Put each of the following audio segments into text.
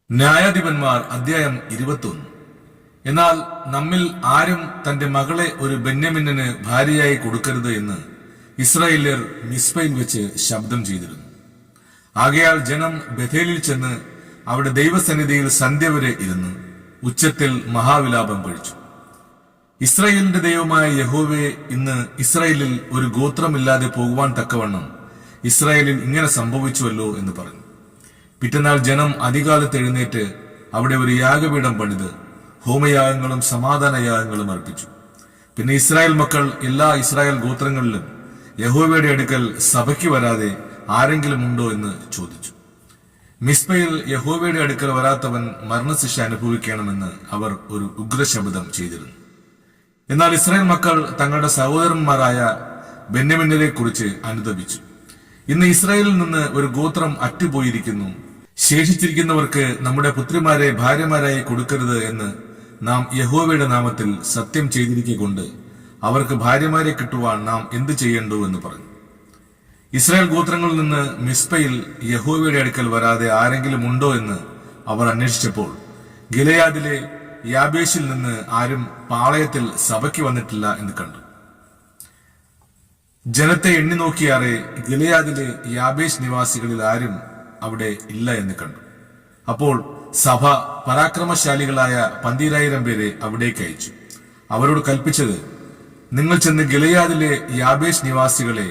ന്യായാധിപന്മാർ അധ്യായം 21. എന്നാൽ നമ്മിൽ ആരും തന്റെ മകളെ ഒരു ബെന്യാമിന് ഭാര്യയായി കൊടുക്കരുത് എന്ന് ഇസ്രായേല്യർ മിസ്പയിൽ വെച്ച് ശബ്ദം ചെയ്തിരുന്നു. ആകയാൽ ജനം ബഥേലിൽ ചെന്ന് അവിടെ ദൈവസന്നിധിയിൽ സന്ധ്യ വരെ ഇരുന്ന് ഉച്ചത്തിൽ മഹാവിലാപം കഴിച്ചു. ഇസ്രായേലിന്റെ ദൈവമായ യഹോവേ, ഇന്ന് ഇസ്രായേലിൽ ഒരു ഗോത്രമില്ലാതെ പോകുവാൻ തക്കവണ്ണം ഇസ്രായേലിൽ ഇങ്ങനെ സംഭവിച്ചുവല്ലോ എന്ന് പറഞ്ഞു. പിറ്റന്നാൾ ജനം അതികാലത്ത് എഴുന്നേറ്റ് അവിടെ ഒരു യാഗപീഠം പണിത് ഹോമയാഗങ്ങളും സമാധാന യാഗങ്ങളും അർപ്പിച്ചു. പിന്നെ ഇസ്രായേൽ മക്കൾ എല്ലാ ഇസ്രായേൽ ഗോത്രങ്ങളിലും യഹോവയുടെ അടുക്കൽ സഭയ്ക്ക് വരാതെ ആരെങ്കിലും ഉണ്ടോ എന്ന് ചോദിച്ചു. മിസ്പയിൽ യഹോവയുടെ അടുക്കൽ വരാത്തവൻ മരണശിക്ഷ അനുഭവിക്കണമെന്ന് അവർ ഒരു ഉഗ്രശബ്ദം ചെയ്തിരുന്നു. എന്നാൽ ഇസ്രായേൽ മക്കൾ തങ്ങളുടെ സഹോദരന്മാരായ ബെന്യാമിനെ കുറിച്ച് അനുതപിച്ചു. ഇന്ന് ഇസ്രായേലിൽ നിന്ന് ഒരു ഗോത്രം അറ്റുപോയിരിക്കുന്നു. ശേഷിച്ചിരിക്കുന്നവർക്ക് നമ്മുടെ പുത്രിമാരെ ഭാര്യമാരായി കൊടുക്കരുത് എന്ന് നാം യഹോവയുടെ നാമത്തിൽ സത്യം ചെയ്തിരിക്കൊണ്ട് അവർക്ക് ഭാര്യമാരെ കിട്ടുവാൻ നാം എന്ത് ചെയ്യേണ്ടു എന്ന് പറഞ്ഞു. ഇസ്രായേൽ ഗോത്രങ്ങളിൽ നിന്ന് മിസ്പയിൽ യഹോവയുടെ അടുക്കൽ വരാതെ ആരെങ്കിലും ഉണ്ടോ എന്ന് അവർ അന്വേഷിച്ചപ്പോൾ ഗിലെയാദിലെ യാബേശിൽ നിന്ന് ആരും പാളയത്തിൽ സഭയ്ക്ക് വന്നിട്ടില്ല എന്ന് കണ്ടു. ജനത്തെ എണ്ണി നോക്കിയാറെ ഗിലെയാദിലെ യാബേശ് നിവാസികളിൽ ആരും അവിടെ ഇല്ല എന്ന് കണ്ടു. അപ്പോൾ സഭ പരാക്രമശാലികളായ 12,000 പേരെ അവിടേക്ക് അയച്ചു. അവരോട് കൽപ്പിച്ചത്, നിങ്ങൾ ചെന്ന് ഗിലെയാദിലെ യാബേശ് നിവാസികളെ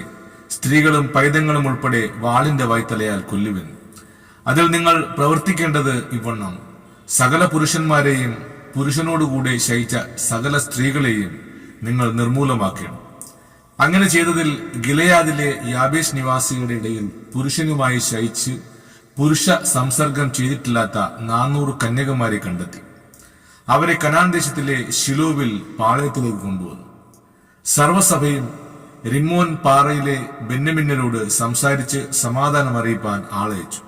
സ്ത്രീകളും പൈതങ്ങളും ഉൾപ്പെടെ വാളിന്റെ വായ്ത്തലയാൽ കൊല്ലുവിൻ. അതിൽ നിങ്ങൾ പ്രവർത്തിക്കേണ്ടത് ഇവണ്ണം: സകല പുരുഷന്മാരെയും പുരുഷനോടുകൂടെ ശയിച്ച സകല സ്ത്രീകളെയും നിങ്ങൾ നിർമൂലമാക്കണം. അങ്ങനെ ചെയ്തതിൽ ഗിലെയാദിലെ യാബേശ് നിവാസികളുടെ ഇടയിൽ പുരുഷനുമായി ശയിച്ച് പുരുഷ സംസർഗം ചെയ്തിട്ടില്ലാത്ത 400 കന്യകമാരെ കണ്ടെത്തി. അവരെ കനാൻ ദേശത്തിലെ ശിലോവിൽ പാളയത്തിലേക്ക് കൊണ്ടുവന്നു. സർവ്വസഭയും റിമ്മോൻ പാറയിലെ ബെന്യാമിനരോട് സംസാരിച്ച് സമാധാനം അറിയിപ്പാൻ ആളയച്ചു.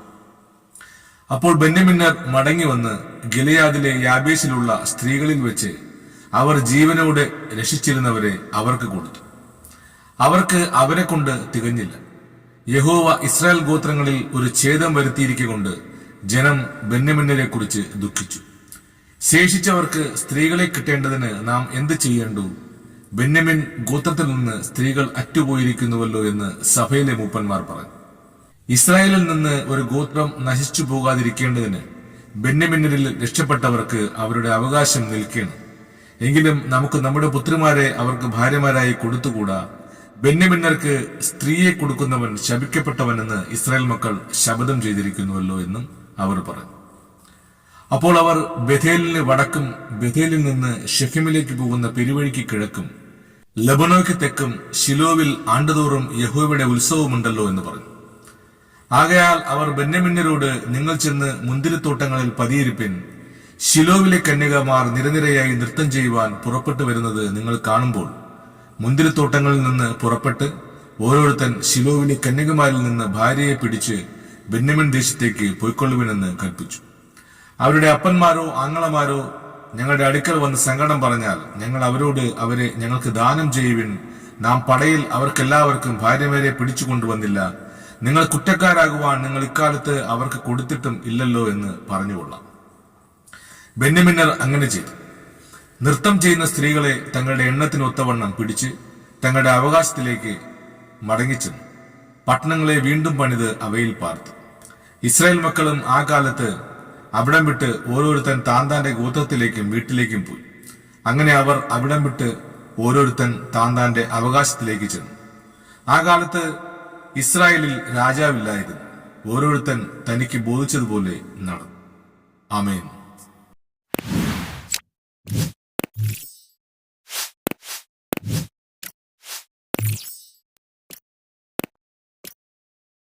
അപ്പോൾ ബെന്യാമിനർ മടങ്ങി വന്ന് ഗിലെയാദിലെ യാബേശിലുള്ള സ്ത്രീകളിൽ വെച്ച് അവർ ജീവനോടെ രക്ഷിച്ചിരുന്നവരെ അവർക്ക് കൊടുത്തു. അവർക്ക് അവരെ കൊണ്ട് തികഞ്ഞില്ല. യഹോവ ഇസ്രായേൽ ഗോത്രങ്ങളിൽ ഒരു ഛേദം വരുത്തിയിരിക്കൊണ്ട് ജനം ബെന്യാമിനെ കുറിച്ച് ദുഃഖിച്ചു. ശേഷിച്ചവർക്ക് സ്ത്രീകളെ കിട്ടേണ്ടതിന് നാം എന്ത് ചെയ്യേണ്ടു? ബെന്യാമിൻ ഗോത്രത്തിൽ നിന്ന് സ്ത്രീകൾ അറ്റുപോയിരിക്കുന്നുവല്ലോ എന്ന് സഭയിലെ മൂപ്പന്മാർ പറഞ്ഞു. ഇസ്രായേലിൽ നിന്ന് ഒരു ഗോത്രം നശിച്ചു പോകാതിരിക്കേണ്ടതിന് ബെന്യാമിനിൽ രക്ഷപ്പെട്ടവർക്ക് അവരുടെ അവകാശം നിൽക്കണം. എങ്കിലും നമുക്ക് നമ്മുടെ പുത്രിമാരെ അവർക്ക് ഭാര്യമാരായി കൊടുത്തുകൂടാ. ബെന്യാമിനർക്ക് സ്ത്രീയെ കൊടുക്കുന്നവൻ ശപിക്കപ്പെട്ടവനെന്ന് ഇസ്രായേൽ മക്കൾ ശപഥം ചെയ്തിരിക്കുന്നുവല്ലോ എന്നും അവർ പറഞ്ഞു. അപ്പോൾ അവർ ബഥേലിന് വടക്കും ബഥേലിൽ നിന്ന് ഷെഖിമിലേക്ക് പോകുന്ന പെരുവഴിക്ക് കിഴക്കും ലബനോയ്ക്ക് തെക്കും ശിലോവിൽ ആണ്ടുതോറും യഹോവയുടെ ഉത്സവമുണ്ടല്ലോ എന്ന് പറഞ്ഞു. ആകയാൽ അവർ ബെന്യാമിനരോട്, നിങ്ങൾ ചെന്ന് മുന്തിരിത്തോട്ടങ്ങളിൽ പതിയിരിപ്പിൻ. ശിലോവിലെ കന്യകമാർ നിരനിരയായി നൃത്തം ചെയ്യുവാൻ പുറപ്പെട്ടു വരുന്നത് നിങ്ങൾ കാണുമ്പോൾ മുന്തിരിത്തോട്ടങ്ങളിൽ നിന്ന് പുറപ്പെട്ട് ഓരോരുത്തൻ ശിലോവിലെ കന്യകമാരിൽ നിന്ന് ഭാര്യയെ പിടിച്ച് ബെന്യാമിൻ ദേശത്തേക്ക് പോയിക്കൊള്ളുവിനെന്ന് കൽപ്പിച്ചു. അവരുടെ അപ്പന്മാരോ ആങ്ങളമാരോ ഞങ്ങളുടെ അടുക്കൽ വന്ന് സങ്കടം പറഞ്ഞാൽ ഞങ്ങൾ അവരോട്, അവരെ ഞങ്ങൾക്ക് ദാനം ചെയ്യുവിൻ. നാം പടയിൽ അവർക്കെല്ലാവർക്കും ഭാര്യമാരെ പിടിച്ചു കൊണ്ടുവന്നില്ല. നിങ്ങൾ കുറ്റക്കാരാകുവാൻ നിങ്ങൾ ഇക്കാലത്ത് അവർക്ക് കൊടുത്തിട്ടും ഇല്ലല്ലോ എന്ന് പറഞ്ഞുകൊള്ളാം. ബെന്യാമിനർ അങ്ങനെ ചെയ്തു. നൃത്തം ചെയ്യുന്ന സ്ത്രീകളെ തങ്ങളുടെ എണ്ണത്തിനൊത്തവണ്ണം പിടിച്ച് തങ്ങളുടെ അവകാശത്തിലേക്ക് മടങ്ങിച്ചെന്നു. പട്ടണങ്ങളെ വീണ്ടും പണിത് അവയിൽ പാർത്തു. ഇസ്രായേൽ മക്കളും ആ കാലത്ത് അവിടം വിട്ട് ഓരോരുത്തൻ താന്താന്റെ ഗോത്രത്തിലേക്കും വീട്ടിലേക്കും പോയി. അങ്ങനെ അവർ അവിടം വിട്ട് ഓരോരുത്തൻ താന്താന്റെ അവകാശത്തിലേക്ക് ചെന്നു. ആ കാലത്ത് ഇസ്രായേലിൽ രാജാവില്ലായിരുന്നു. ഓരോരുത്തൻ തനിക്ക് ബോധിച്ചതുപോലെ നടന്നു. ആമേൻ.